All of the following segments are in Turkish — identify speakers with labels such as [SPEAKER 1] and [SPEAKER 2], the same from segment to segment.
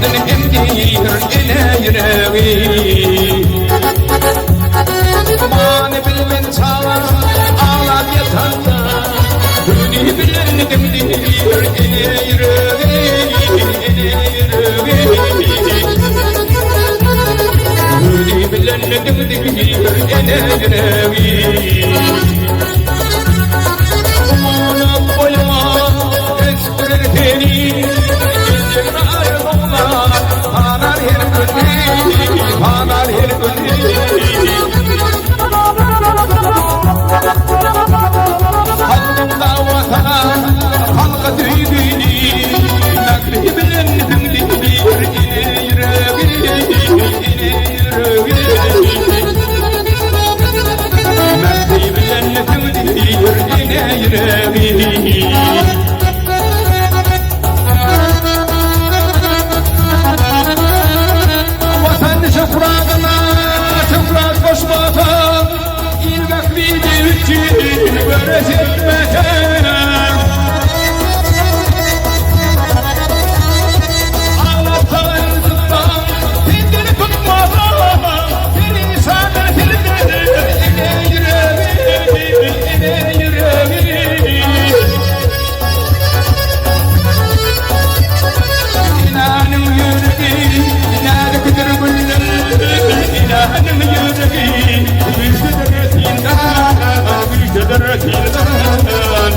[SPEAKER 1] Kendini emdir ene yüreği Mani bilmen çağlar ağlar yatanda Hüni bilen emdir ene yüreği Hüni bilen emdir ene yüreği Umanım boyama eskirir teni Panar her günü, panar her günü Halkımda vatana, halka düğünü Nakli bilendim dinliyor ine yüreği Nakli bilendim dinliyor ine yüreği Şafrak koşmadan İlgak bildiği için göretilmeden Ağlatan zıttan Tendini tutmadan Seni sana tildir Ene yüreği Ene yüreği İnanın yüreği İnanın güdür İnanın yüreği Müjdeler etilden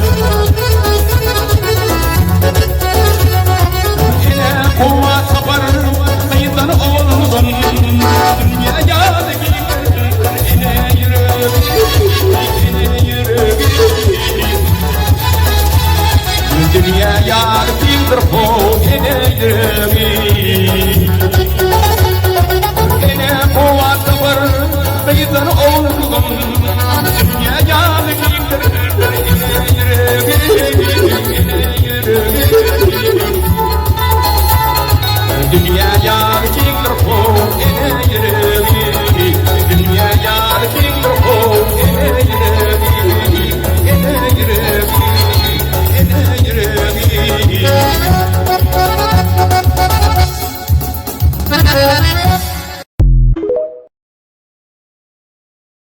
[SPEAKER 1] Yine kuvvet sapar meydan oldum Dünya yâdaki yine yüreği Dünya yâdaki o yine yüreği Meydan oldum Dünya yâdaki yüreği